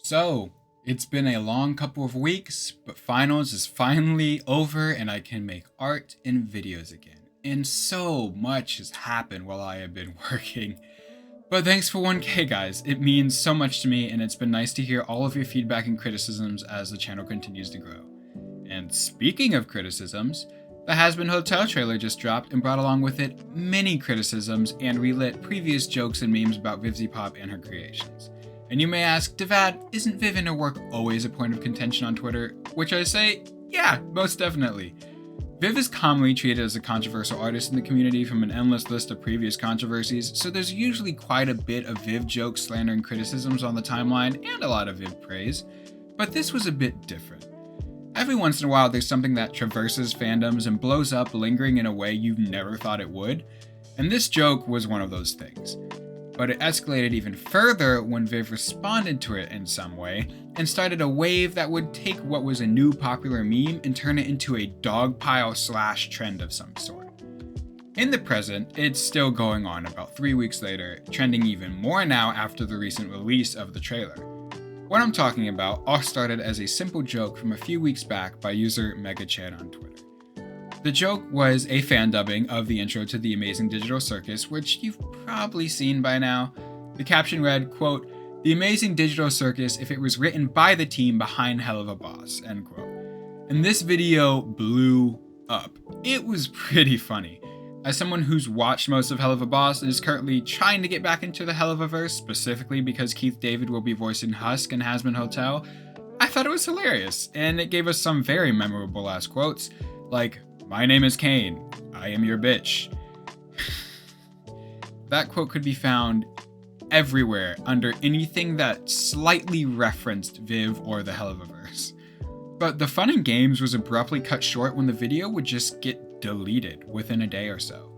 So, it's been a long couple of weeks, but finals is finally over and I can make art and videos again. And so much has happened while I have been working. But thanks for 1K guys, it means so much to me and it's been nice to hear all of your feedback and criticisms as the channel continues to grow. And speaking of criticisms, the Hazbin Hotel trailer just dropped and brought along with it many criticisms and relit previous jokes and memes about Vivziepop and her creations. And you may ask, Devad, isn't Viv and her work always a point of contention on Twitter? Which I say, yeah, most definitely. Viv is commonly treated as a controversial artist in the community from an endless list of previous controversies, so there's usually quite a bit of Viv jokes, slander, and criticisms on the timeline, and a lot of Viv praise. But this was a bit different. Every once in a while there's something that traverses fandoms and blows up lingering in a way you never thought it would, and this joke was one of those things. But it escalated even further when Viv responded to it in some way and started a wave that would take what was a new popular meme and turn it into a dogpile / trend of some sort. In the present, it's still going on about 3 weeks later, trending even more now after the recent release of the trailer. What I'm talking about all started as a simple joke from a few weeks back by user MegaChan on Twitter. The joke was a fan dubbing of the intro to The Amazing Digital Circus, which you've probably seen by now. The caption read, quote, "The Amazing Digital Circus if it was written by the team behind Helluvaboss," end quote. And this video blew up. It was pretty funny. As someone who's watched most of Helluvaboss and is currently trying to get back into the Helluvaverse, specifically because Keith David will be voicing Husk in Hazbin Hotel, I thought it was hilarious, and it gave us some very memorable last quotes, like, "My name is Kane. I am your bitch." That quote could be found everywhere under anything that slightly referenced Viv or the Helluvaverse. But the fun and games was abruptly cut short when the video would just get deleted within a day or so.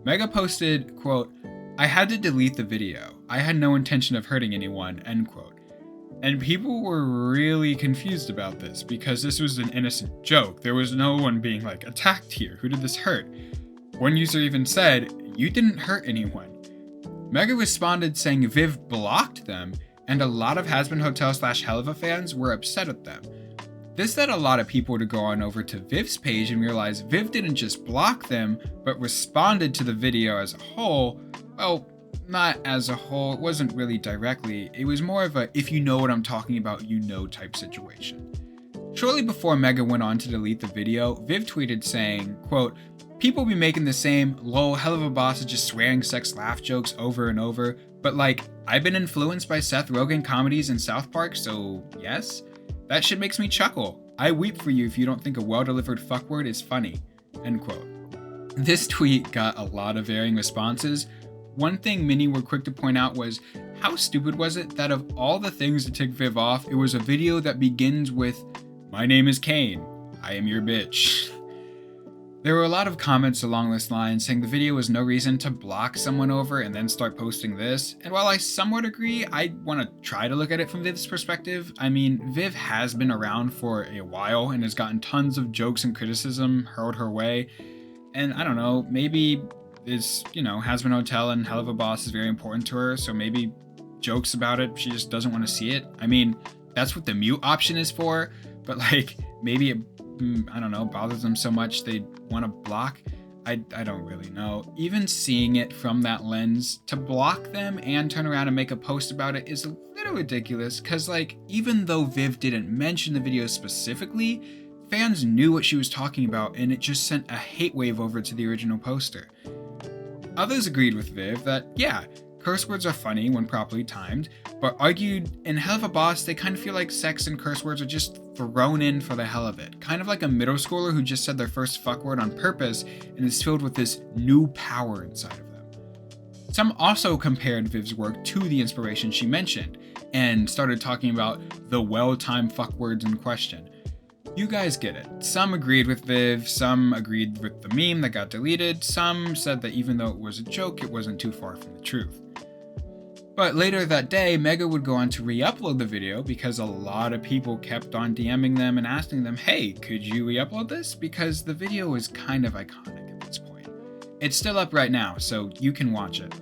Mega posted, quote, "I had to delete the video. I had no intention of hurting anyone," end quote. And people were really confused about this because this was an innocent joke. There was no one being like attacked here. Who did this hurt? One user even said, "You didn't hurt anyone." Mega responded saying Viv blocked them, and a lot of Hazbin Hotel / Helluva fans were upset at them. This led a lot of people to go on over to Viv's page and realize Viv didn't just block them, but responded to the video as a whole. Well, not as a whole, it wasn't really directly, it was more of a if you know what I'm talking about, you know type situation. Shortly before Mega went on to delete the video, Viv tweeted saying, quote, "People be making the same lol Helluvaboss is just swearing sex laugh jokes over and over, but like, I've been influenced by Seth Rogen comedies in South Park, so yes? That shit makes me chuckle. I weep for you if you don't think a well-delivered fuckword is funny," end quote. This tweet got a lot of varying responses. One thing many were quick to point out was, how stupid was it that of all the things to tick Viv off, it was a video that begins with, "My name is Kane. I am your bitch." There were a lot of comments along this line saying the video was no reason to block someone over and then start posting this, and while I somewhat agree, I want to try to look at it from Viv's perspective. I mean, Viv has been around for a while and has gotten tons of jokes and criticism hurled her way, and I don't know, maybe Hazbin Hotel and Helluvaboss is very important to her, so maybe jokes about it, she just doesn't want to see it. I mean, that's what the mute option is for, but like, maybe it, I don't know, bothers them so much they want to block. I don't really know. Even seeing it from that lens, to block them and turn around and make a post about it is a little ridiculous, because like, even though Viv didn't mention the video specifically, fans knew what she was talking about and it just sent a hate wave over to the original poster. Others agreed with Viv that, yeah, curse words are funny when properly timed, but argued in Helluvaboss they kind of feel like sex and curse words are just thrown in for the hell of it. Kind of like a middle schooler who just said their first fuck word on purpose and is filled with this new power inside of them. Some also compared Viv's work to the inspiration she mentioned, and started talking about the well-timed fuck words in question. You guys get it. Some agreed with Viv, some agreed with the meme that got deleted, some said that even though it was a joke, it wasn't too far from the truth. But later that day, Mega would go on to re-upload the video because a lot of people kept on DMing them and asking them, "Hey, could you re-upload this?" Because the video is kind of iconic at this point. It's still up right now, so you can watch it.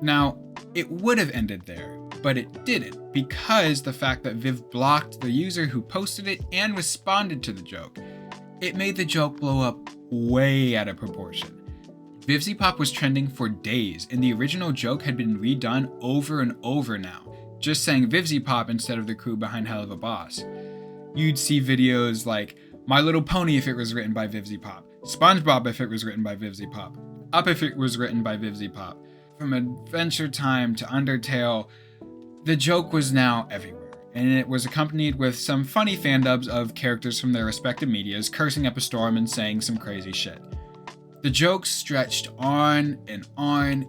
Now, it would have ended there, but it didn't, because the fact that Viv blocked the user who posted it and responded to the joke. It made the joke blow up way out of proportion. Vivziepop was trending for days, and the original joke had been redone over and over now, just saying Vivziepop instead of the crew behind Helluvaboss. You'd see videos like My Little Pony if it was written by Vivziepop, SpongeBob if it was written by Vivziepop, Up if it was written by Vivziepop. From Adventure Time to Undertale, the joke was now everywhere, and it was accompanied with some funny fan dubs of characters from their respective medias cursing up a storm and saying some crazy shit. The joke stretched on, and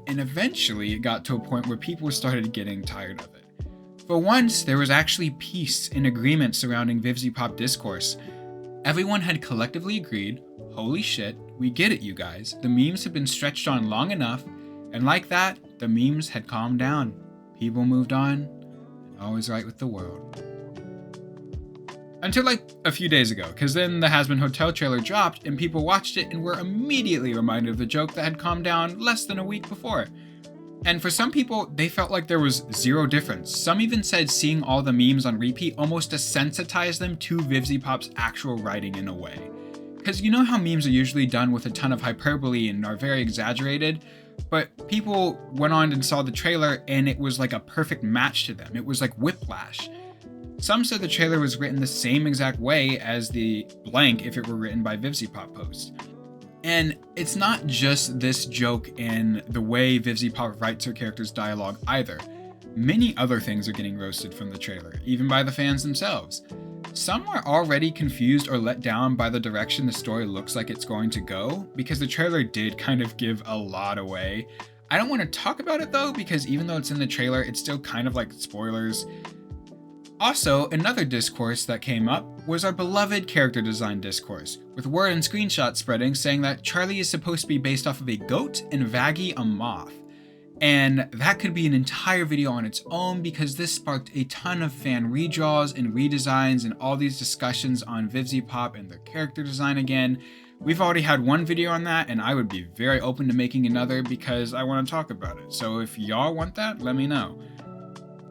eventually it got to a point where people started getting tired of it. For once, there was actually peace and agreement surrounding Vivziepop discourse. Everyone had collectively agreed, holy shit, we get it you guys, the memes have been stretched on long enough, and like that, the memes had calmed down. People moved on, and all was right with the world. Until like a few days ago, because then the Hazbin Hotel trailer dropped and people watched it and were immediately reminded of the joke that had calmed down less than a week before. And for some people, they felt like there was zero difference. Some even said seeing all the memes on repeat almost desensitized them to Vivziepop's actual writing in a way. Because you know how memes are usually done with a ton of hyperbole and are very exaggerated? But people went on and saw the trailer and it was like a perfect match to them. It was like whiplash. Some said the trailer was written the same exact way as the blank if it were written by Vivziepop post. And it's not just this joke and the way Vivziepop writes her character's dialogue either. Many other things are getting roasted from the trailer, even by the fans themselves. Some are already confused or let down by the direction the story looks like it's going to go, because the trailer did kind of give a lot away. I don't want to talk about it though, because even though it's in the trailer, it's still kind of like spoilers. Also, another discourse that came up was our beloved character design discourse, with word and screenshots spreading saying that Charlie is supposed to be based off of a goat and Vaggie a moth. And that could be an entire video on its own, because this sparked a ton of fan redraws and redesigns and all these discussions on Vivziepop and their character design again. We've already had one video on that, and I would be very open to making another because I want to talk about it. So if y'all want that, let me know.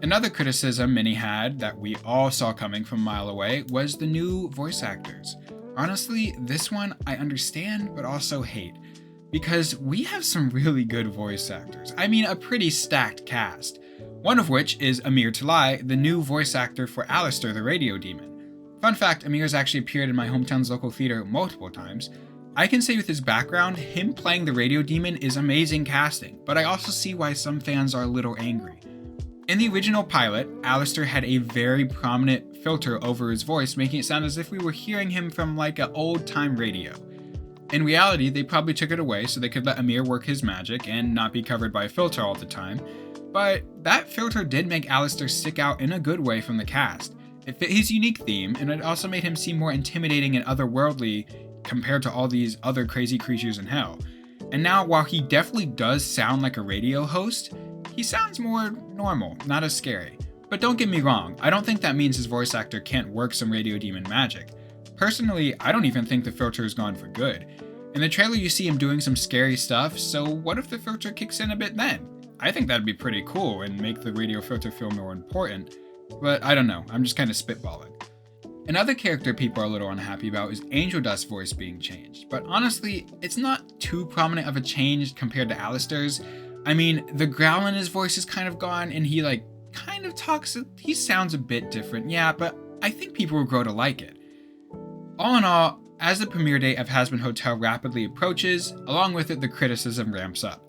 Another criticism many had that we all saw coming from a mile away was the new voice actors. Honestly, this one I understand but also hate, because we have some really good voice actors. I mean, a pretty stacked cast. One of which is Amir Talai, the new voice actor for Alistair the Radio Demon. Fun fact, Amir's actually appeared in my hometown's local theater multiple times. I can say with his background, him playing the Radio Demon is amazing casting, but I also see why some fans are a little angry. In the original pilot, Alistair had a very prominent filter over his voice, making it sound as if we were hearing him from like an old-time radio. In reality, they probably took it away so they could let Amir work his magic and not be covered by a filter all the time, but that filter did make Alistair stick out in a good way from the cast. It fit his unique theme, and it also made him seem more intimidating and otherworldly compared to all these other crazy creatures in hell. And now, while he definitely does sound like a radio host, he sounds more normal, not as scary. But don't get me wrong, I don't think that means his voice actor can't work some Radio Demon magic. Personally, I don't even think the filter is gone for good. In the trailer you see him doing some scary stuff, so what if the filter kicks in a bit then? I think that'd be pretty cool and make the radio filter feel more important. But I don't know, I'm just kind of spitballing. Another character people are a little unhappy about is Angel Dust's voice being changed, but honestly, it's not too prominent of a change compared to Alistair's. I mean, the growl in his voice is kind of gone, and he kind of talks, he sounds a bit different, yeah, but I think people will grow to like it. All in all, as the premiere date of Hazbin Hotel rapidly approaches, along with it the criticism ramps up.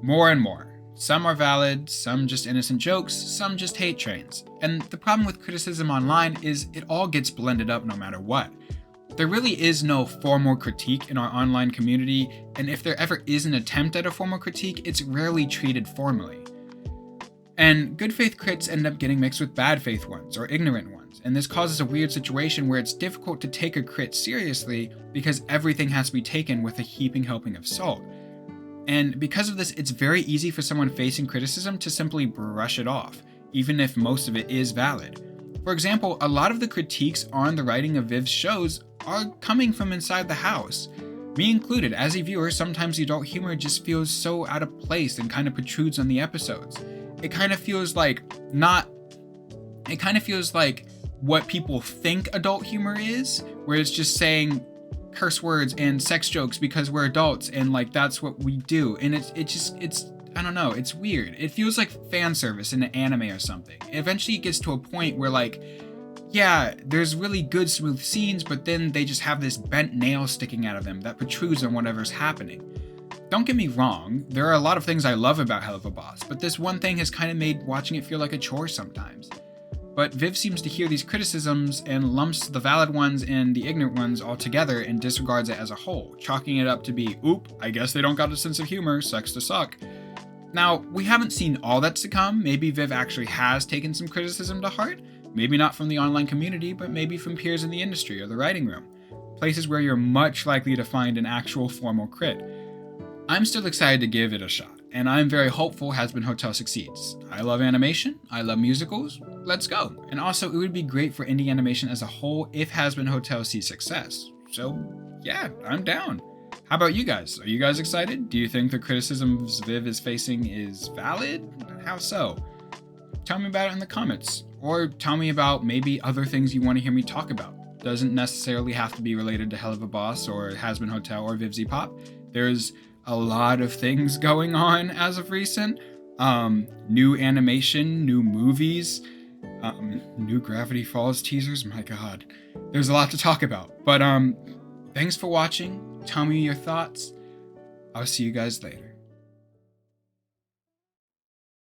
More and more. Some are valid, some just innocent jokes, some just hate trains. And the problem with criticism online is it all gets blended up no matter what. There really is no formal critique in our online community, and if there ever is an attempt at a formal critique, it's rarely treated formally. And good faith crits end up getting mixed with bad faith ones, or ignorant ones, and this causes a weird situation where it's difficult to take a crit seriously because everything has to be taken with a heaping helping of salt. And because of this, it's very easy for someone facing criticism to simply brush it off, even if most of it is valid. For example, a lot of the critiques on the writing of Viv's shows are coming from inside the house. Me included, as a viewer, sometimes the adult humor just feels so out of place and kind of protrudes on the episodes. it kind of feels like not, it kind of feels like what people think adult humor is, where it's just saying curse words and sex jokes because we're adults and like that's what we do. And it's I don't know, it's weird. It feels like fan service in an anime or something. Eventually it gets to a point where like, yeah, there's really good smooth scenes, but then they just have this bent nail sticking out of them that protrudes on whatever's happening. Don't get me wrong, there are a lot of things I love about Helluvaboss, but this one thing has kind of made watching it feel like a chore sometimes. But Viv seems to hear these criticisms and lumps the valid ones and the ignorant ones all together and disregards it as a whole, chalking it up to be, oop, I guess they don't got a sense of humor, sucks to suck. Now, we haven't seen all that's to come. Maybe Viv actually has taken some criticism to heart. Maybe not from the online community, but maybe from peers in the industry or the writing room. Places where you're much likely to find an actual formal crit. I'm still excited to give it a shot, and I'm very hopeful Hazbin Hotel succeeds. I love animation, I love musicals, let's go. And also, it would be great for indie animation as a whole if Hazbin Hotel sees success. So, yeah, I'm down. How about you guys? Are you guys excited? Do you think the criticisms Viv is facing is valid? How so? Tell me about it in the comments, or tell me about maybe other things you want to hear me talk about. Doesn't necessarily have to be related to Helluvaboss or Hazbin Hotel or Vivziepop. There's a lot of things going on as of recent. New animation, new movies, new Gravity Falls teasers. My god, there's a lot to talk about. But thanks for watching. Tell me your thoughts. I'll see you guys later.